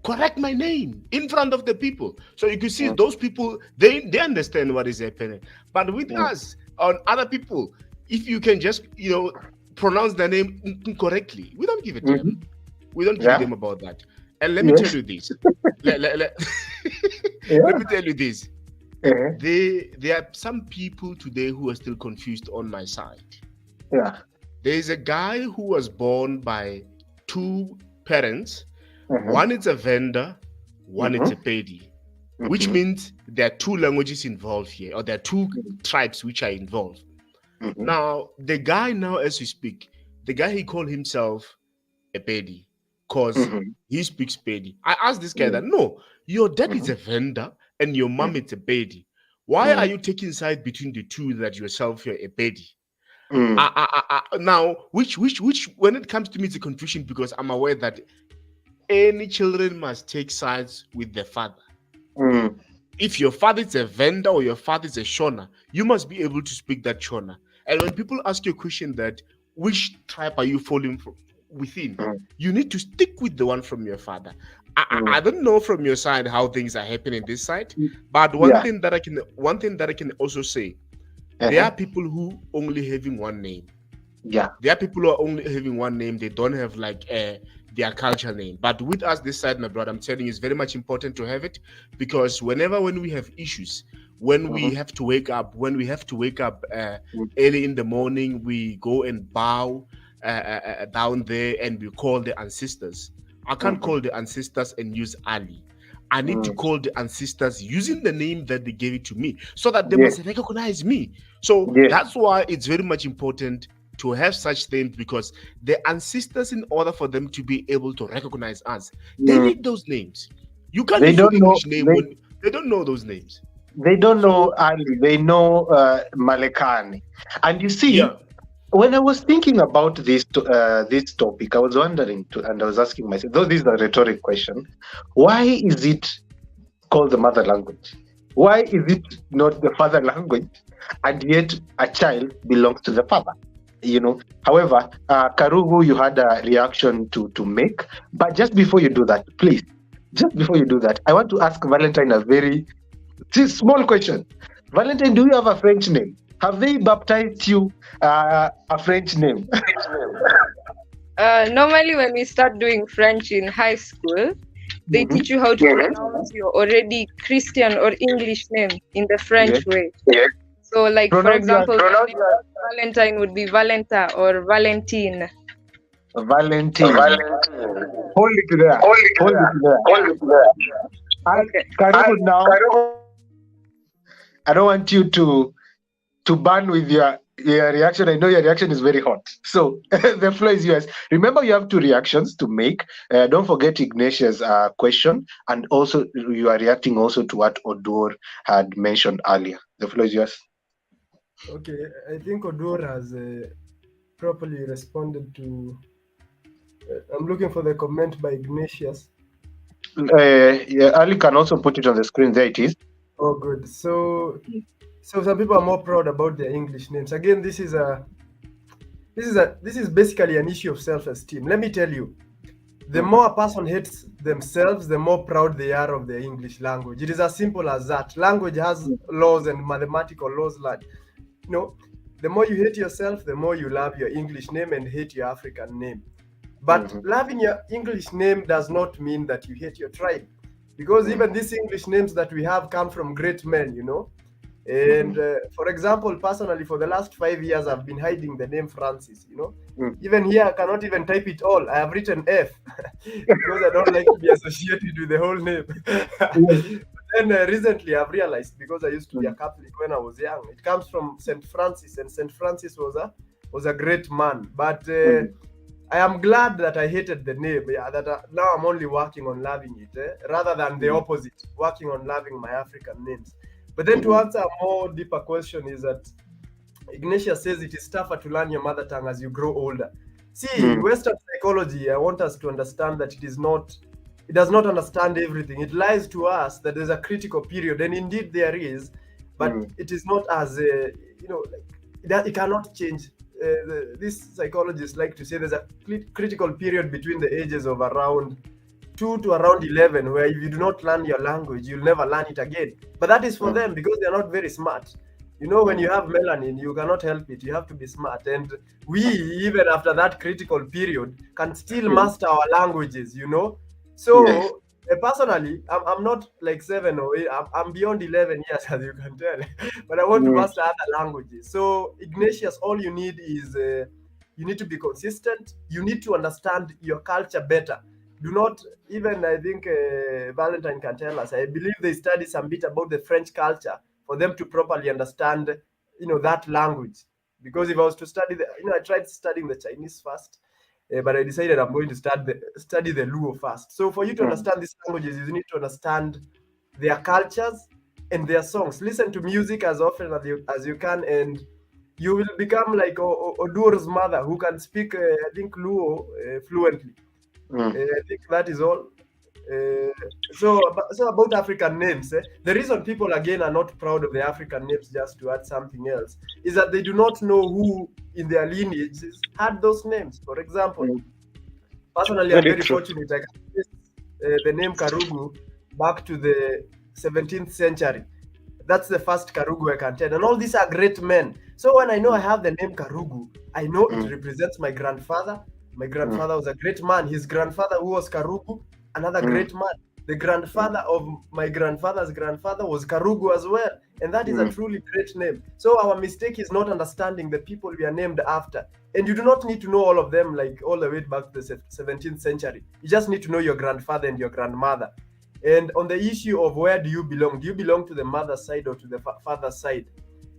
Correct my name in front of the people." So you can see those people, they understand what is happening. But with us, on other people, if you can just, pronounce the name incorrectly, we don't give it to them. We don't give them about that. And let me tell you this. Let me tell you this. There are some people today who are still confused on my side. Yeah. There is a guy who was born by two parents. One is a vendor, one is a pedi, which means there are two languages involved here, or there are two tribes which are involved. Now, the guy now, as we speak, the guy, he called himself a pedi because he speaks pedi. I asked this guy that, no, your dad is a vendor and your mom is a pedi. Why are you taking side between the two that yourself you're a pedi? Now, which when it comes to me, it's a confusion because I'm aware that any children must take sides with their father. If your father is a vendor or your father is a Shona, you must be able to speak that Shona. And when people ask you a question that which tribe are you falling from within, you need to stick with the one from your father. I don't know from your side how things are happening this side, but one thing that I can also say, there are people who only having one name. Yeah. There are people who are only having one name. They don't have like their culture name. But with us this side, my brother, I'm telling you, it's very much important to have it because when we have issues, when we have to wake up, early in the morning, we go and bow down there and we call the ancestors. I can't call the ancestors and use Ali. I need to call the ancestors using the name that they gave it to me so that they must recognize me. So that's why it's very much important to have such things because the ancestors, in order for them to be able to recognize us, they need those names. You can't use your English name when they don't know those names. They don't know Ali. They know Malekani. And you see, when I was thinking about this topic, I was wondering, and I was asking myself, though this is a rhetoric question, why is it called the mother language? Why is it not the father language? And yet a child belongs to the father. However, Karugu, you had a reaction to make. But just before you do that, please, I want to ask Valentine a very small question. Valentine, do you have a French name? Have they baptized you a French name? Normally, when we start doing French in high school, they teach you how to pronounce your already Christian or English name in the French way. So, like, for example, Valentine would be Valenta or Valentine. Valentine. Hold it there. Okay. Karugu, now, I don't want you to burn with your reaction. I know your reaction is very hot. So the floor is yours. Remember, you have two reactions to make. Don't forget Ignatius' question. And also, you are reacting also to what Odur had mentioned earlier. The floor is yours. Okay, I think Odur has properly responded to... I'm looking for the comment by Ignatius. Ali can also put it on the screen. There it is. Oh, good. So some people are more proud about their English names. Again, this is basically an issue of self-esteem. Let me tell you, the more a person hates themselves, the more proud they are of their English language. It is as simple as that. Language has laws and mathematical laws. The more you hate yourself, the more you love your English name and hate your African name. But loving your English name does not mean that you hate your tribe. Because even these English names that we have come from great men, And for example, personally, for the last 5 years, I've been hiding the name Francis. Even here, I cannot even type it all. I have written F because I don't like to be associated with the whole name. Then recently, I've realized, because I used to be a Catholic when I was young, it comes from Saint Francis, and Saint Francis was a great man. But I am glad that I hated the name. Now I'm only working on loving it, rather than the opposite, working on loving my African names. But then to answer a more deeper question is that Ignatius says it is tougher to learn your mother tongue as you grow older. See, Western psychology, I want us to understand that it does not understand everything. It lies to us that there's a critical period, and indeed there is, but it is not as, it cannot change. These psychologists like to say there's a critical period between the ages of around 2 to around 11, where if you do not learn your language, you'll never learn it again. But that is for them because they're not very smart. When you have melanin, you cannot help it. You have to be smart. And we, even after that critical period, can still master our languages, So personally, I'm not like 7 or 8. I'm beyond 11 years, as you can tell. But I want to master other languages. So Ignatius, all you need is you need to be consistent. You need to understand your culture better. Do not, even I think Valentine can tell us, I believe they study some bit about the French culture for them to properly understand, that language. Because if I was to study, I tried studying the Chinese first, but I decided I'm going to study the Luo first. So for you to understand these languages, you need to understand their cultures and their songs. Listen to music as often as you can, and you will become like Odur's mother, who can speak, I think, Luo fluently. I think that is all. So about African names, the reason people again are not proud of the African names, just to add something else, is that they do not know who in their lineages had those names. For example, personally, I'm very fortunate. I can trace the name Karugu back to the 17th century. That's the first Karugu I can tell. And all these are great men. So when I know I have the name Karugu, I know it represents my grandfather. My grandfather was a great man. His grandfather, who was Karugu, another great man. The grandfather of my grandfather's grandfather was Karugu as well. And that is a truly great name. So our mistake is not understanding the people we are named after. And you do not need to know all of them, like all the way back to the 17th century. You just need to know your grandfather and your grandmother. And on the issue of where do you belong to the mother's side or to the father's side?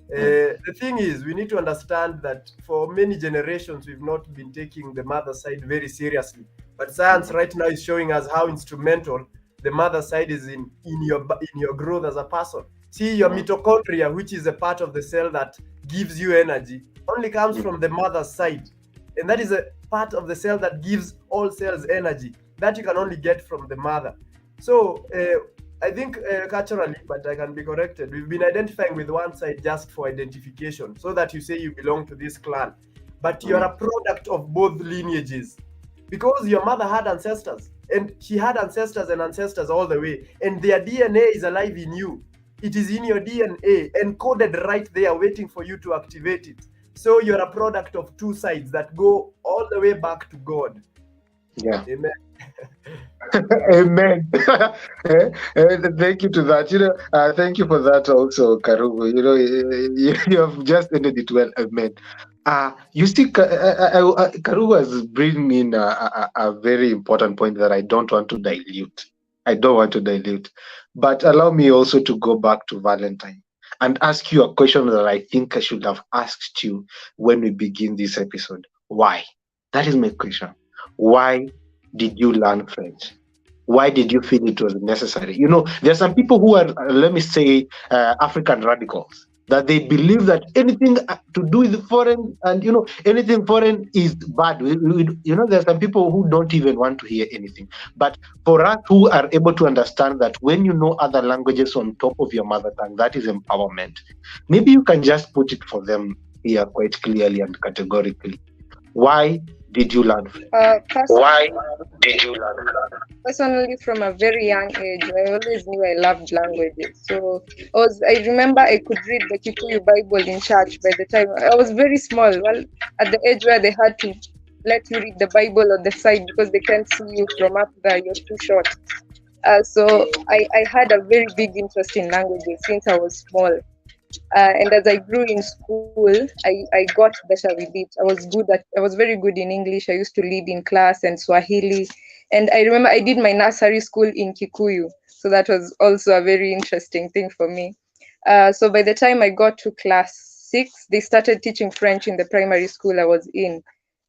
The thing is, we need to understand that for many generations, we've not been taking the mother side very seriously. But science right now is showing us how instrumental the mother side is in your growth as a person. See, your mitochondria, which is a part of the cell that gives you energy, only comes from the mother's side. And that is a part of the cell that gives all cells energy. That you can only get from the mother. So I think culturally, but I can be corrected, we've been identifying with one side just for identification, so that you say you belong to this clan. But you're a product of both lineages, because your mother had ancestors, and she had ancestors and ancestors all the way, and their DNA is alive in you. It is in your DNA, encoded right there, waiting for you to activate it. So you're a product of two sides that go all the way back to God. Yeah. Amen. Amen. Thank you to that. Thank you for that also, Karugu. You have just ended it well. Amen. You see, Karugu has bring in a very important point that I don't want to dilute. But allow me also to go back to Valentine and ask you a question that I think I should have asked you when we begin this episode. Why? That is my question. Why did you learn French? Why did you feel it was necessary? There are some people who are, let me say, African radicals, that they believe that anything to do with foreign and, anything foreign is bad. There are some people who don't even want to hear anything. But for us who are able to understand that when you know other languages on top of your mother tongue, that is empowerment. Maybe you can just put it for them here quite clearly and categorically. Why did you learn French? Personally, from a very young age, I always knew I loved languages. So I remember I could read the Kikuyu Bible in church by the time I was very small. Well, at the age where they had to let you read the Bible on the side because they can't see you from up there, you're too short. So I had a very big interest in languages since I was small. And as I grew in school, I got better with it. I was very good in English. I used to lead in class and Swahili. And I remember I did my nursery school in Kikuyu. So that was also a very interesting thing for me. So by the time I got to class 6, they started teaching French in the primary school I was in.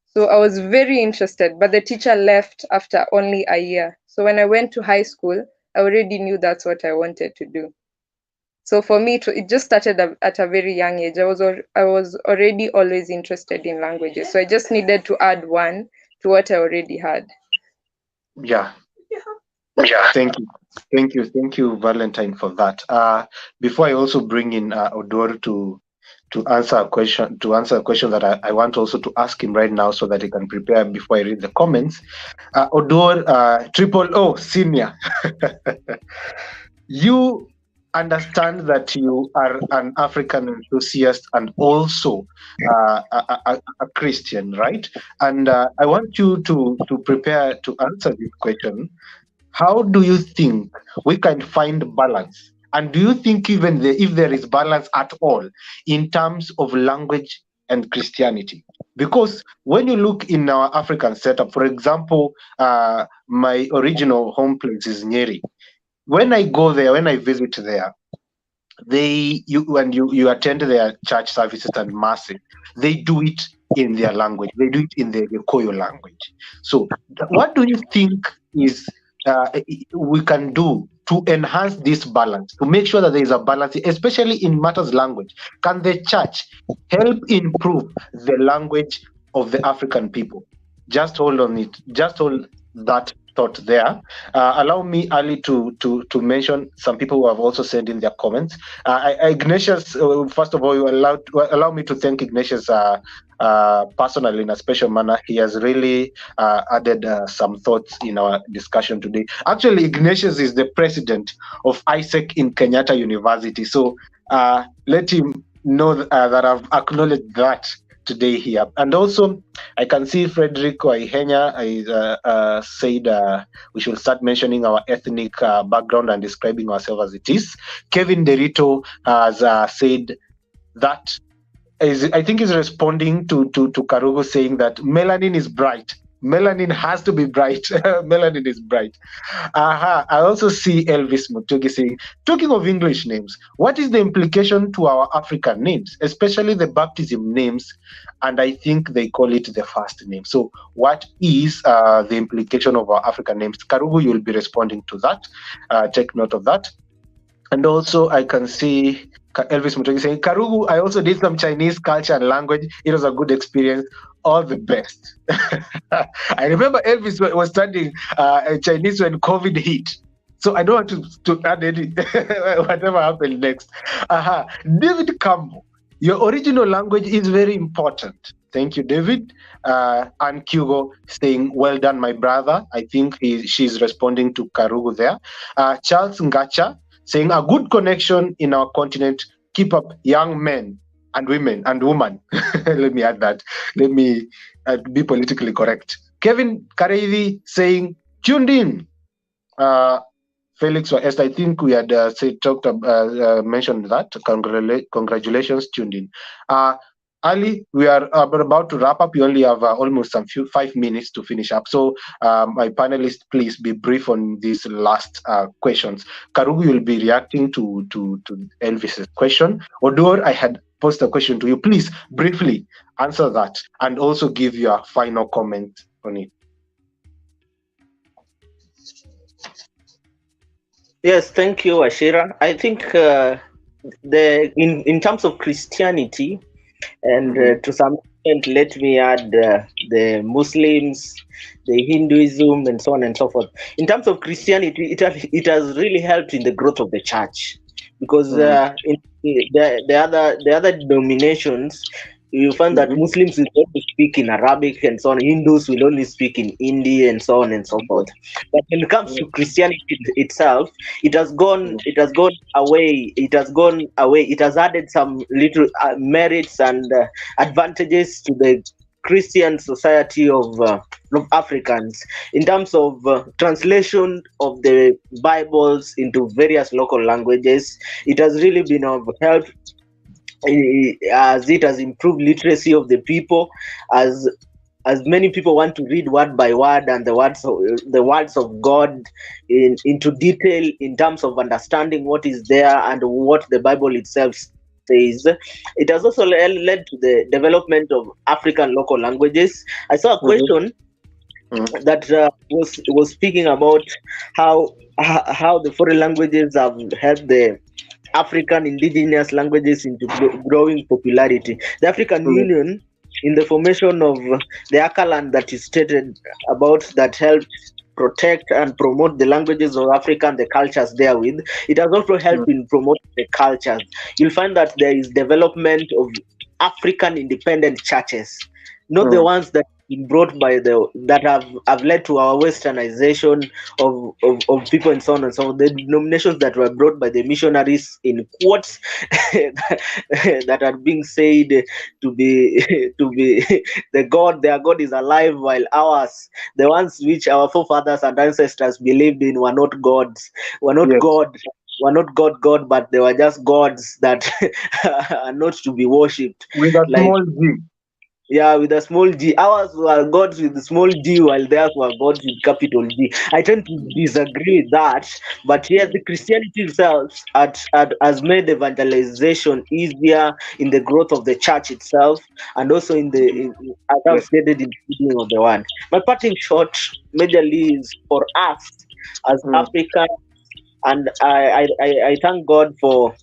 So I was very interested, but the teacher left after only a year. So when I went to high school, I already knew that's what I wanted to do. So for me, it just started at a very young age. I was already always interested in languages. So I just needed to add one to what I already had. Yeah. Thank you, Valentine, for that. Before I also bring in Odor to answer a question that I want also to ask him right now so that he can prepare before I read the comments. Odor, triple O senior, you understand that you are an African enthusiast and also a Christian, right? And I want you to prepare to answer this question. How do you think we can find balance? And do you think even if there is balance at all in terms of language and Christianity? Because when you look in our African setup, for example, my original home place is Nyeri. When I go there, when I visit there, when you attend their church services and masses, they do it in their language. They do it in the Koyo language. So, what do you think is we can do to enhance this balance, to make sure that there is a balance, especially in matters language? Can the church help improve the language of the African people? Just hold on it. Just hold that thought there. Allow me, Ali, to mention some people who have also sent in their comments. Ignatius, first of all, allow me to thank Ignatius personally in a special manner. He has really added some thoughts in our discussion today. Actually, Ignatius is the president of ISEC in Kenyatta University. So let him know that I've acknowledged that today here. And also, I can see Frederick Waihenya said we should start mentioning our ethnic background and describing ourselves as it is. Kevin Derito has said that I think is responding to Karugu saying that melanin is bright. Melanin has to be bright. Melanin is bright. I also see Elvis Mutugi saying, talking of English names, what is the implication to our African names, especially the baptism names? And I think they call it the first name. So what is the implication of our African names? Karugu, you'll be responding to that. Take note of that. And also I can see Elvis Mutugi saying, Karugu, I also did some Chinese culture and language. It was a good experience. All the best. I remember Elvis was studying Chinese when COVID hit. So I don't want to add any, whatever happened next. David Campbell, your original language is very important. Thank you, David. And Hugo saying, well done, my brother. I think she's responding to Karugu there. Charles Ngacha saying, a good connection in our continent. Keep up, young men and women and woman. Let me add that. Let me be politically correct. Kevin Karevi saying, tuned in. Felix or Esther, I think we had mentioned that. Congratulations, tuned in. Ali, we are about to wrap up. You only have almost 5 minutes to finish up. So, my panelists, please be brief on these last questions. Karugu, you'll be reacting to Elvis's question. Odor, I had posed a question to you. Please briefly answer that and also give your final comment on it. Yes, thank you, Ashira. I think in terms of Christianity, and to some extent, let me add the Muslims, the Hinduism, and so on and so forth. In terms of Christianity, it has really helped in the growth of the church, because in the other denominations, you find that Muslims will only speak in Arabic and so on. Hindus will only speak in Hindi and so on and so forth. But when it comes to Christianity itself, it has gone away. It has added some little merits and advantages to the Christian society of Africans in terms of translation of the Bibles into various local languages. It has really been of help as it has improved literacy of the people, as many people want to read word by word and the words of God into detail in terms of understanding what is there and what the Bible itself says. It has also led to the development of African local languages. I saw a question that was speaking about how the foreign languages have helped the African indigenous languages into growing popularity. The African Union, in the formation of the Akaland that is stated about, that helped protect and promote the languages of Africa and the cultures therewith, it has also helped in promoting the cultures. You'll find that there is development of African independent churches, not the ones that been brought by that have led to our westernization of people and so on and so on. The denominations that were brought by the missionaries, in quotes, that are being said to be their God is alive, while ours, the ones which our forefathers and ancestors believed in, were not gods, were not God, were not God, but they were just gods that are not to be worshipped. With a small g. Yeah, with a small g. Ours were gods with small g, while theirs were gods with capital G. I tend to disagree with that, but yes, the Christianity itself has made evangelization easier in the growth of the church itself, and also as I've stated in the beginning of the one. My parting shot majorly is for us as Africa. And I thank God for,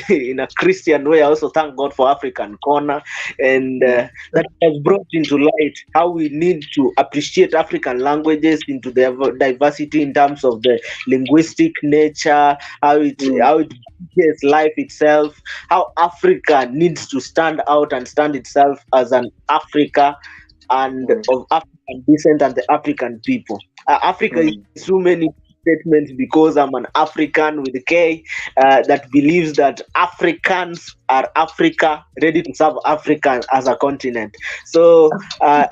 in a Christian way, I also thank God for African Kona, and that has brought into light how we need to appreciate African languages into their diversity in terms of the linguistic nature, how it gives life itself, how Africa needs to stand out and stand itself as an Africa and of African descent and the African people. Africa is so many statements, because I'm an African with a K, that believes that Africans are Africa, ready to serve Africa as a continent. So I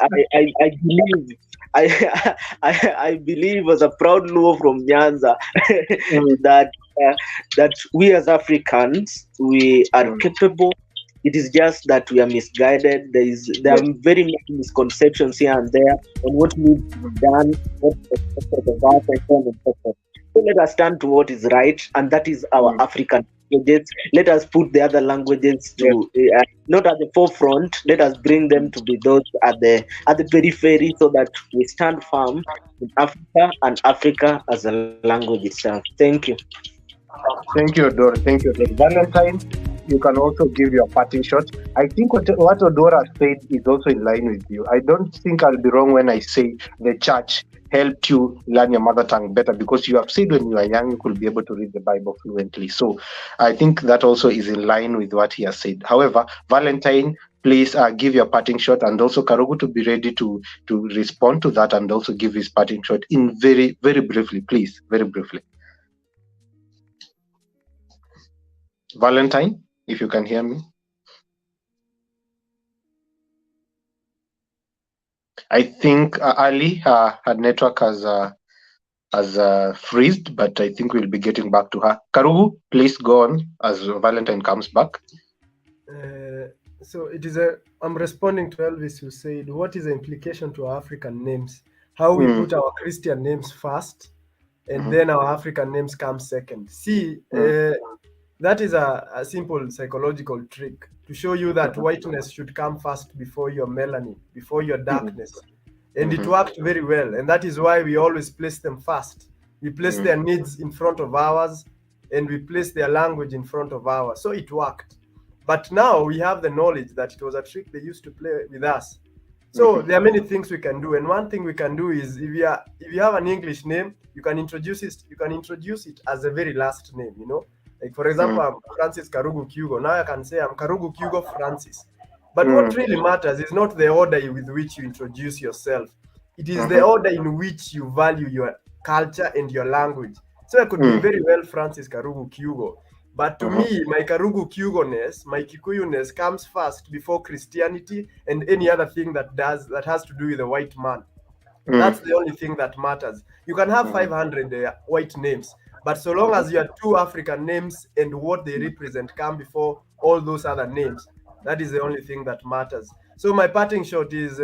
believe. I believe, as a proud Luo from Nyanza, that we as Africans, we are capable. It is just that we are misguided. There are very many misconceptions here and there on what needs to be done, what's expected of us, and so on and so forth. So let us stand to what is right, and that is our African languages. Let us put the other languages to not at the forefront. Let us bring them to be those at the periphery, so that we stand firm in Africa and Africa as a language itself. Thank you. Thank you, Odora. Thank you, Valentine. You can also give your parting shot. I think what Odora said is also in line with you. I don't think I'll be wrong when I say the church helped you learn your mother tongue better, because you have said when you are young you could be able to read the Bible fluently. So I think that also is in line with what he has said. However, Valentine, please give your parting shot, and also Karugu to be ready to respond to that and also give his parting shot in very, very briefly, please, very briefly. Valentine, if you can hear me. I think Ali, her network has freezed, but I think we'll be getting back to her. Karugu, please go on as Valentine comes back. So it is I'm responding to Elvis, who said, what is the implication to our African names? How we put our Christian names first, and then our African names come second. See, that is a simple psychological trick to show you that whiteness should come first before your melanin, before your darkness. And it worked very well. And that is why we always place them first. We place their needs in front of ours, and we place their language in front of ours. So it worked. But now we have the knowledge that it was a trick they used to play with us. So there are many things we can do. And one thing we can do is, if you have an English name, you can introduce it as a very last name, you know. Like, for example, I'm Francis Karugu Kyugo. Now I can say I'm Karugu Kyugo Francis. But what really matters is not the order with which you introduce yourself. It is the order in which you value your culture and your language. So I could be very well Francis Karugu Kyugo. But to me, my Karugu Kyugo-ness, my Kikuyu-ness comes first before Christianity and any other thing that has to do with the white man. That's the only thing that matters. You can have 500 white names, but so long as your 2 African names and what they represent come before all those other names, that is the only thing that matters. So my parting shot is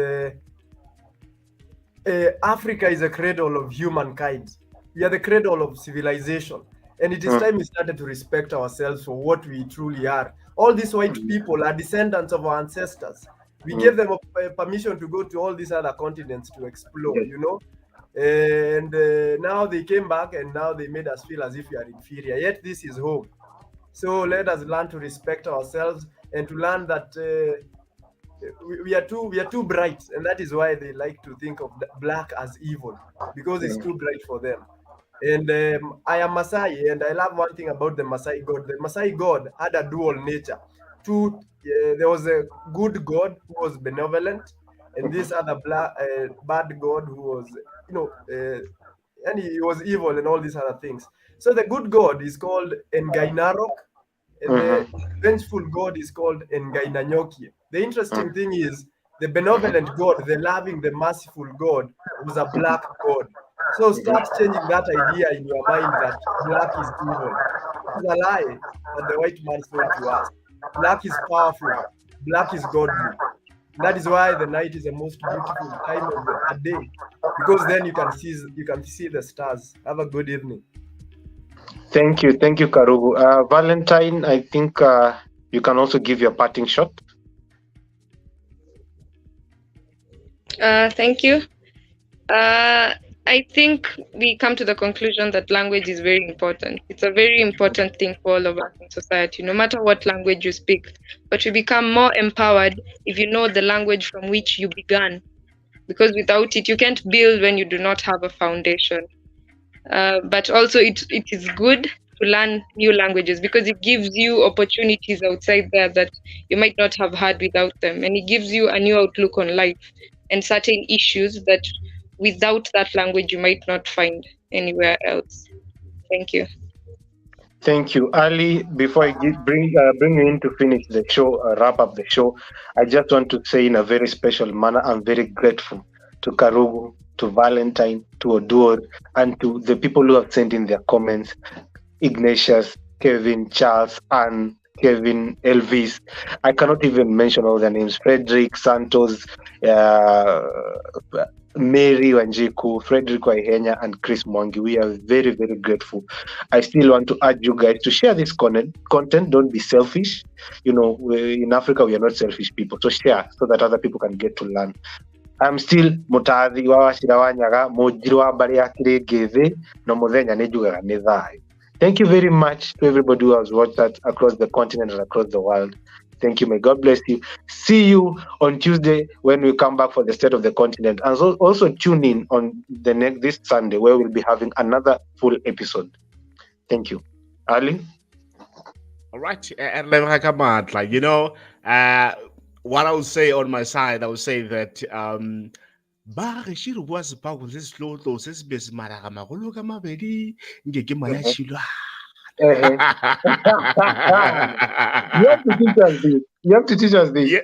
Africa is a cradle of humankind. We are the cradle of civilization. And it is time we started to respect ourselves for what we truly are. All these white people are descendants of our ancestors. We gave them permission to go to all these other continents to explore, you know. And now they came back and now they made us feel as if we are inferior. Yet this is home. So let us learn to respect ourselves and to learn that we are too bright, and that is why they like to think of black as evil, because it's too bright for them. And I am Maasai, and I love one thing about the Maasai god. The Maasai god had a dual nature. There was a good god who was benevolent, and this other bad god who was, and he was evil and all these other things. So the good god is called Ngainarok, and the vengeful god is called Ngainanyoki. The interesting thing is the benevolent god, the loving, the merciful god, was a black god. So start changing that idea in your mind that black is evil. It's a lie that the white man sold to us. Black is powerful. Black is godly. That is why the night is the most beautiful time of the day, because then you can see the stars. Have a good evening. Thank you, Karugu. Valentine, I think you can also give your parting shot. Thank you. I think we come to the conclusion that language is very important. It's a very important thing for all of us in society, no matter what language you speak. But you become more empowered if you know the language from which you began. Because without it, you can't build when you do not have a foundation. But also it is good to learn new languages because it gives you opportunities outside there that you might not have had without them. And it gives you a new outlook on life and certain issues that without that language you might not find anywhere else. Thank you. Thank you. Ali, before I bring you in to finish the show, wrap up the show, I just want to say in a very special manner, I'm very grateful to Karugu, to Valentine, to Odur, and to the people who have sent in their comments, Ignatius, Kevin, Charles, Anne, Kevin, Elvis. I cannot even mention all their names. Frederick, Santos, Mary Wanjiku, Frederick Waihenya, and Chris Mwangi. We are very, very grateful. I still want to urge you guys to share this content. Don't be selfish. You know, in Africa, we are not selfish people. So share so that other people can get to learn. I'm still Mutathi wa Shirawanyaga, Mojirwa Bariakire Geze, no Mozenya Nejuga Nezai. Thank you very much to everybody who has watched that across the continent and across the world. Thank you. May God bless you. See you on Tuesday when we come back for the State of the Continent. And also tune in on this Sunday where we'll be having another full episode. Thank you. Ali? All right. And like, you know, what I would say on my side, I would say that was about this low doses best Maragamaruga Mabedi, Gekimanashila. You have to teach us this. You have to teach us this. Yeah.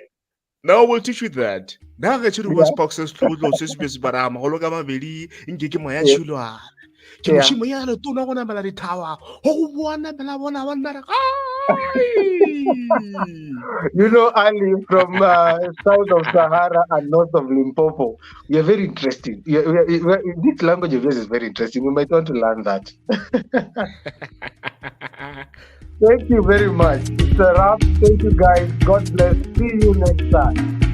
No, we'll teach you that. Now that you was boxes through those spaces, but I'm Hologama Bedi, Gekimanashula. Chimayana, do not want to be tower. Oh, one. You know, Ali, from south of Sahara and north of Limpopo, we are very interesting. This language of yours is very interesting. We might want to learn that. Thank you very much. It's a wrap. Thank you, guys. God bless. See you next time.